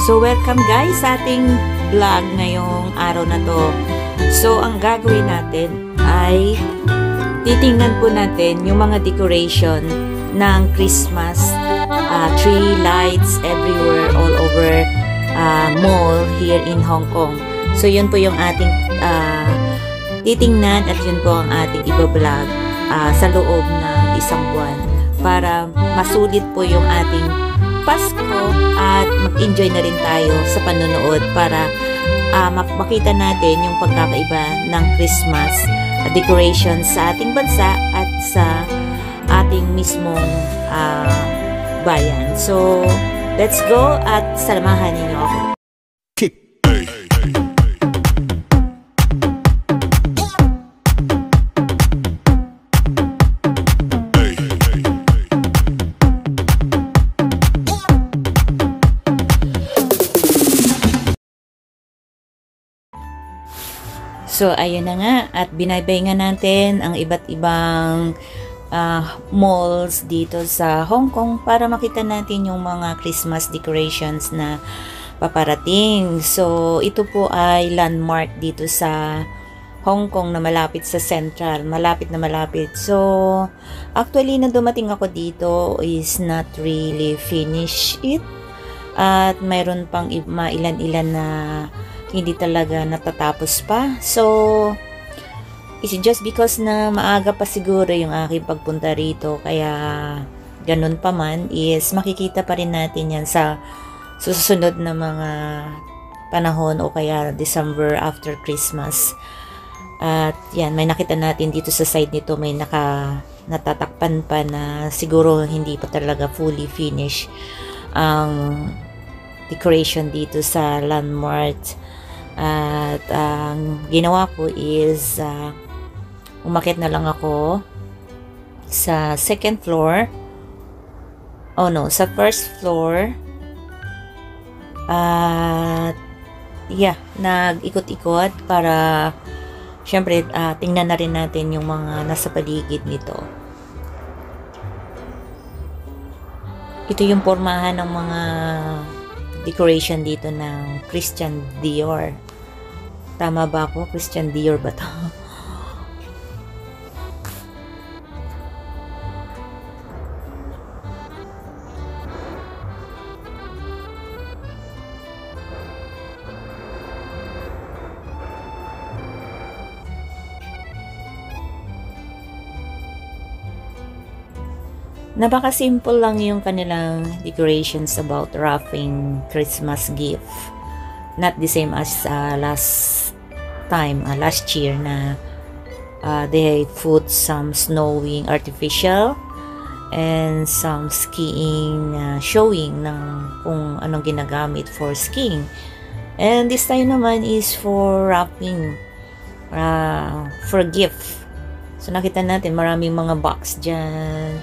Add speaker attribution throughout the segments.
Speaker 1: So, welcome guys sa ating vlog ngayong araw na to. So, ang gagawin natin ay titingnan po natin yung mga decoration ng Christmas tree lights everywhere all over mall here in Hong Kong. So, yun po yung ating titingnan at yun po ang ating iba-vlog sa loob ng isang buwan para masulit po yung ating Pasko at mag-enjoy na rin tayo sa panonood para makita natin yung pagkakaiba ng Christmas decorations sa ating bansa at sa ating mismong bayan. So, let's go at samahan niyo ako. So, ayun na nga at binaybay nga natin ang iba't ibang malls dito sa Hong Kong para makita natin yung mga Christmas decorations na paparating. So, ito po ay landmark dito sa Hong Kong na malapit sa Central. Malapit na malapit. So, actually, na dumating ako dito is not really finish it. At mayroon pang ilan-ilan na hindi talaga natatapos pa. So, it's just because na maaga pa siguro yung aking pagpunta rito. Kaya, ganun pa man, is makikita pa rin natin yan sa susunod na mga panahon o kaya December after Christmas. At yan, may nakita natin dito sa side nito, may natatakpan pa na siguro hindi pa talaga fully finished ang decoration dito sa landmark. At ang ginawa ko is umakyat na lang ako sa second floor. Oh no, sa first floor. At yeah, nag-ikot-ikot para syempre tingnan na rin natin yung mga nasa paligid nito. Ito yung pormahan ng mga decoration dito ng Christian Dior. Tama ba ako? Christian Dior ba to? Napaka-simple lang yung kanilang decorations about wrapping Christmas gift. Not the same as last year na they put some snowing artificial and some skiing showing ng kung anong ginagamit for skiing. And this time naman is for wrapping for gift. So nakita natin maraming mga box dyan,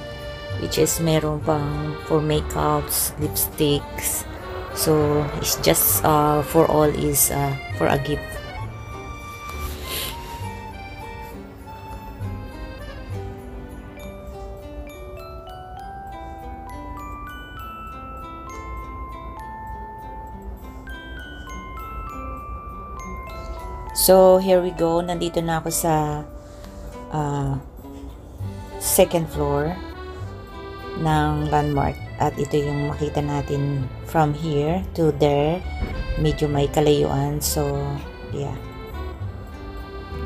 Speaker 1: which is meron pang for makeups, lipsticks. So it's just for all is for a gift. So here we go, nandito na ako sa second floor ng landmark at ito yung makita natin from here to there, medyo may kalayuan. So yeah,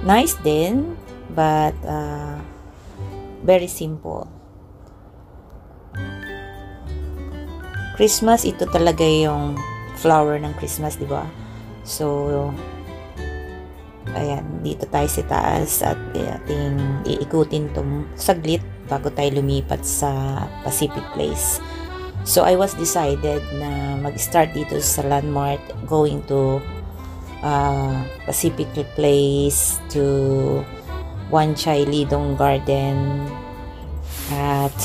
Speaker 1: nice din but very simple. Christmas, ito talaga yung flower ng Christmas, di ba? So ayan, dito tayo sa taas at ating iikutin tong saglit bago tayo lumipat sa Pacific Place. So, I was decided na mag-start dito sa landmark, going to Pacific Place to Wan Chai Lidong Garden at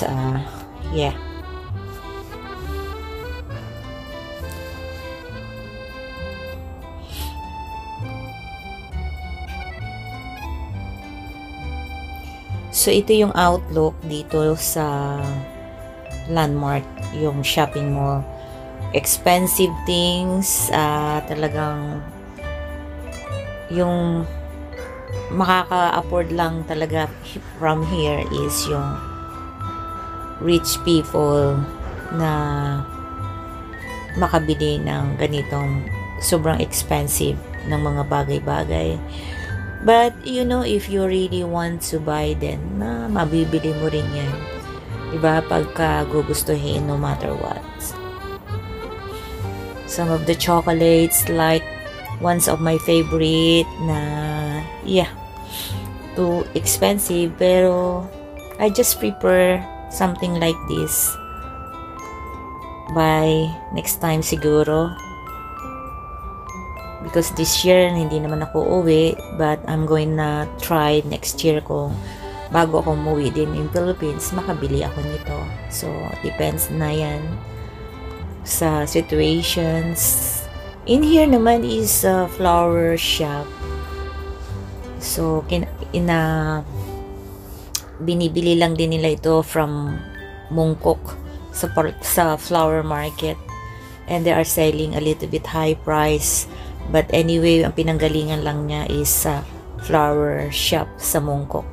Speaker 1: yeah. So, ito yung outlook dito sa landmark, yung shopping mall. expensive things. Talagang yung makaka-afford lang talaga from here is yung rich people na makabili ng ganitong sobrang expensive ng mga bagay-bagay. But you know, if you really want to buy, then mabibili mo rin yan, diba, pagka gugustuhin, no matter what. Some of the chocolates, like ones of my favorite na, yeah, too expensive, pero I just prefer something like this. By next time siguro, because this year hindi naman ako uwi, but I'm going na try next year kung bago ako umuwi din in Philippines, makabili ako nito. So depends na yan sa situations. In here naman is a flower shop. So, binibili lang din nila ito from Mongkok sa flower market. And they are selling a little bit high price. But anyway, ang pinanggalingan lang niya is sa flower shop sa Mongkok.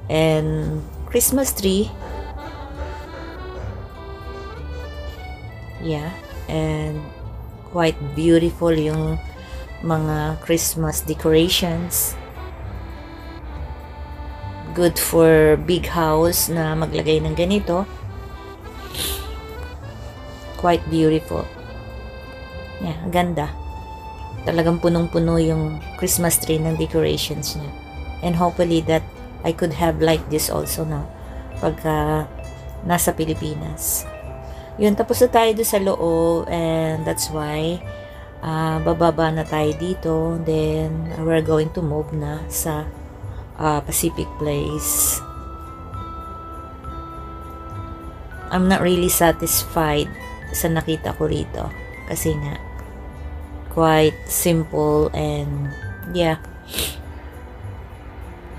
Speaker 1: And Christmas tree. Yeah. And quite beautiful yung mga Christmas decorations. Good for big house na maglagay ng ganito. Quite beautiful. Yeah, ganda. Talagang punong-puno yung Christmas tree ng decorations niya. And hopefully that I could have like this also na pagka nasa Pilipinas. Yun, tapos na tayo doon sa loob, and that's why bababa na tayo dito. Then we're going to move na sa Pacific Place. I'm not really satisfied sa nakita ko rito kasi nga quite simple and yeah,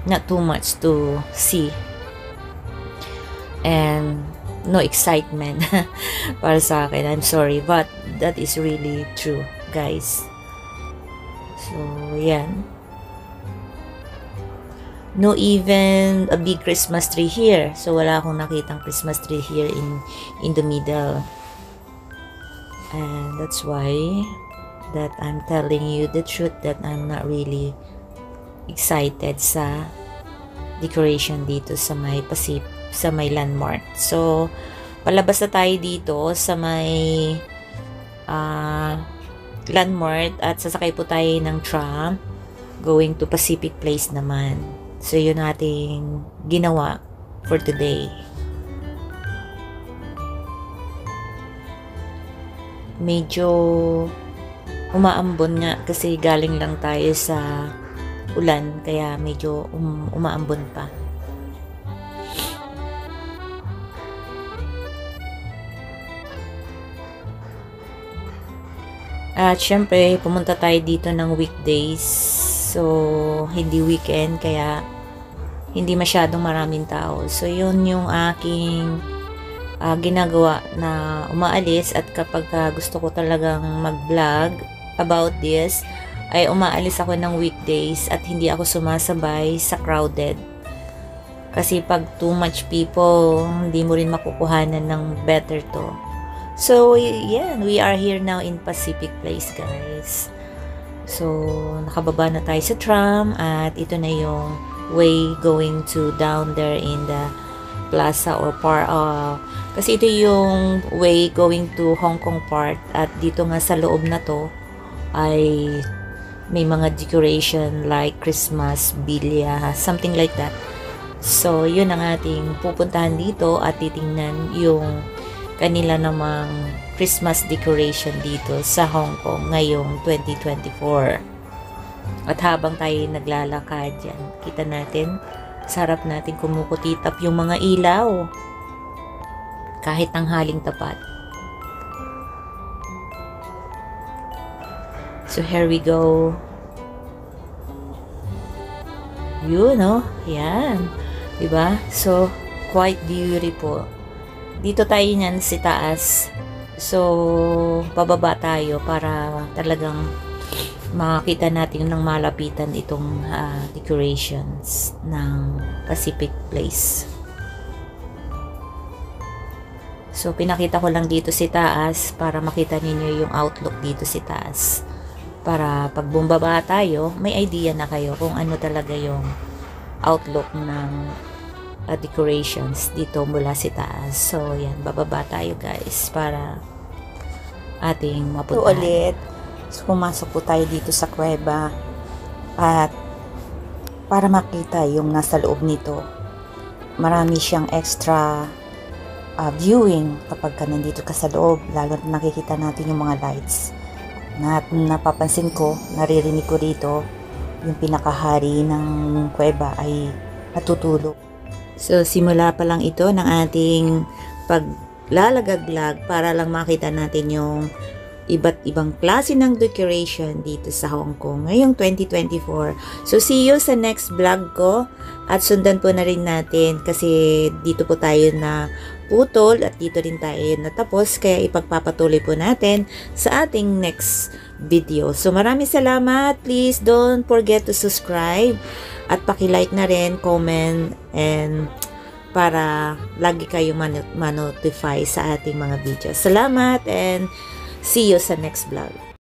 Speaker 1: not too much to see and no excitement para sa akin. I'm sorry, but that is really true, guys. So yan, no even a big Christmas tree here. So wala akong nakitang Christmas tree here in the middle, and that's why that I'm telling you the truth that I'm not really excited sa decoration dito sa may sa may landmark. So palabas na tayo dito sa may landmark at sasakay po tayo ng tram going to Pacific Place naman. So yun ating ginawa for today. Medyo umaambon nga kasi galing lang tayo sa ulan, kaya medyo umaambon pa. At syempre, pumunta tayo dito ng weekdays. So, hindi weekend, kaya hindi masyadong maraming tao. So, yun yung aking ginagawa na umaalis. At kapag gusto ko talagang mag-vlog about this, ay umaalis ako ng weekdays at hindi ako sumasabay sa crowded. Kasi pag too much people, hindi mo rin makukuhanan ng better to. So, yeah, we are here now in Pacific Place, guys. So, nakababa na tayo sa tram at ito na yung way going to down there in the plaza or park. Kasi ito yung way going to Hong Kong Park at dito nga sa loob na to ay may mga decoration like Christmas, bilya, something like that. So, yun ang ating pupuntahan dito at titingnan yung kanila namang Christmas decoration dito sa Hong Kong ngayong 2024. At habang tayo naglalakad yan, kita natin, sa harap natin kumukutitap yung mga ilaw. Kahit tanghaling tapat. So here we go. Yun, no? Yan. Diba? So, quite beautiful. Dito tayo niyan sa taas. So, bababa tayo para talagang makita natin ng malapitan itong decorations ng Pacific Place. So, pinakita ko lang dito si taas para makita ninyo yung outlook dito si taas. Para pag bumaba tayo, may idea na kayo kung ano talaga yung outlook ng decorations dito mula si taas. So, yan, bababa tayo guys para ating mapuntahan. Ulit. So, pumasok po tayo dito sa kuweba at para makita yung nasa loob nito. Marami siyang extra viewing kapag ka nandito ka sa loob, lalo na nakikita natin yung mga lights. Napapansin ko, naririnig ko dito, yung pinakahari ng kuweba ay natutulog. So, simula pa lang ito ng ating paglalagaglag para lang makita natin yung iba't ibang klase ng decoration dito sa Hong Kong ngayong 2024. So, see you sa next vlog ko at sundan po na rin natin kasi dito po tayo na putol at dito rin tayo natapos kaya ipagpapatuloy po natin sa ating next video. So, maraming salamat. Please don't forget to subscribe at paki-like na rin, comment, and para lagi kayo ma-notify sa ating mga videos. Salamat and see you sa next vlog.